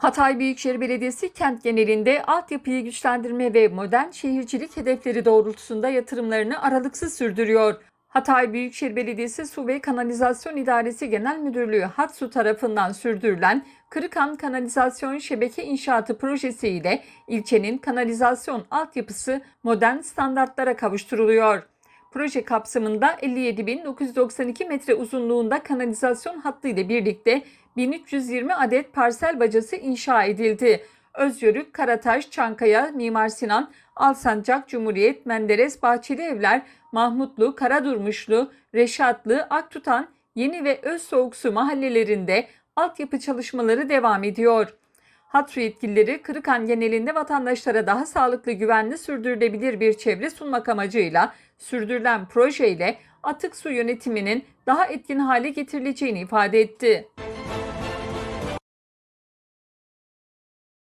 Hatay Büyükşehir Belediyesi kent genelinde altyapıyı güçlendirme ve modern şehircilik hedefleri doğrultusunda yatırımlarını aralıksız sürdürüyor. Hatay Büyükşehir Belediyesi Su ve Kanalizasyon İdaresi Genel Müdürlüğü Hatsu tarafından sürdürülen Kırıkhan Kanalizasyon Şebeke İnşaatı projesi ile ilçenin kanalizasyon altyapısı modern standartlara kavuşturuluyor. Proje kapsamında 57.992 metre uzunluğunda kanalizasyon hattı ile birlikte 1320 adet parsel bacası inşa edildi. Özyörük, Karataş, Çankaya, Mimar Sinan, Alsancak, Cumhuriyet, Menderes, Bahçelievler, Mahmutlu, Karadurmuşlu, Reşatlı, Aktutan, Yeni ve Özsoğuksu mahallelerinde altyapı çalışmaları devam ediyor. Hatsu yetkilileri Kırıkhan genelinde vatandaşlara daha sağlıklı, güvenli, sürdürülebilir bir çevre sunmak amacıyla sürdürülen projeyle atık su yönetiminin daha etkin hale getirileceğini ifade etti.